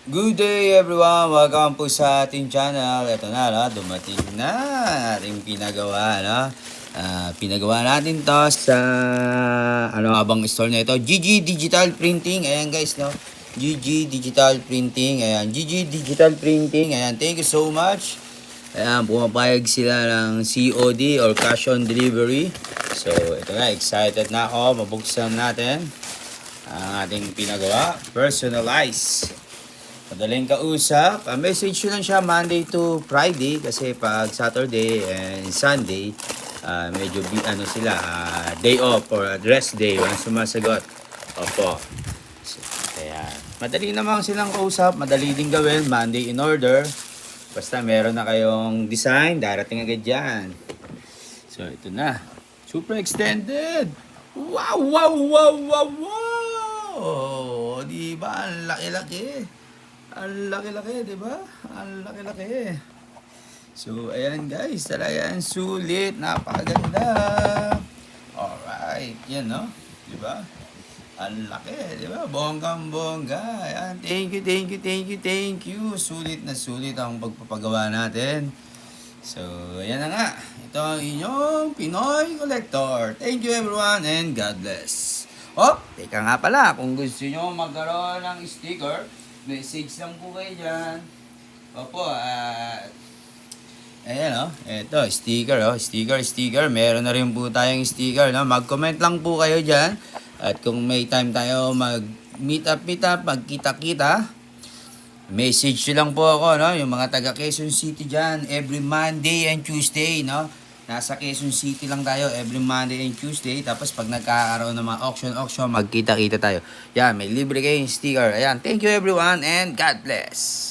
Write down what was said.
Good day everyone! Welcome po sa ating channel. Ito na, no? Dumating na ating pinagawa. No? Pinagawa natin to sa abang store na ito. GG Digital Printing. Ayan guys, no? GG Digital Printing. Ayan, GG Digital Printing. Ayan, thank you so much. Ayan, pumapayag sila ng COD or cash on delivery. So, ito na, excited na ako. Mabuksan natin ang ating pinagawa. Personalize. Madaling kausap. Message nyo lang siya Monday to Friday kasi pag Saturday and Sunday, medyo sila, day off or rest day. Walang sumasagot. Opo. So, kaya, madali namang silang kausap. Madali din gawin. Monday in order. Basta meron na kayong design, darating agad dyan. So, ito na. Super extended. Wow, wow, wow, wow, wow. Diba? Ang laki-laki. Ang laki-laki, di ba? Ang laki-laki. So, ayan guys. Talagang sulit. Napakaganda. Alright. Yan, no? Di ba? Ang laki, di ba? Bonggang-bongga. Ayan. Thank you, thank you, thank you, thank you. Sulit na sulit ang pagpapagawa natin. So, ayan na nga. Ito ang inyong Pinoy Collector. Thank you everyone and God bless. Oh, teka nga pala. Kung gusto nyo magkaroon ng sticker, message lang po kayo dyan. Opo, ayan o. Ito, sticker o. Sticker. Meron na rin po tayong sticker. No? Mag-comment lang po kayo dyan. At kung may time tayo mag-meet up, magkita-kita, message nyo lang po ako. No? Yung mga taga Quezon City dyan, every Monday and Tuesday. No? Nasa Quezon City lang tayo every Monday and Tuesday. Tapos pag nagkakaroon ng mga auction, magkita-kita tayo. Yan, may libre kayong sticker. Ayan, thank you everyone and God bless.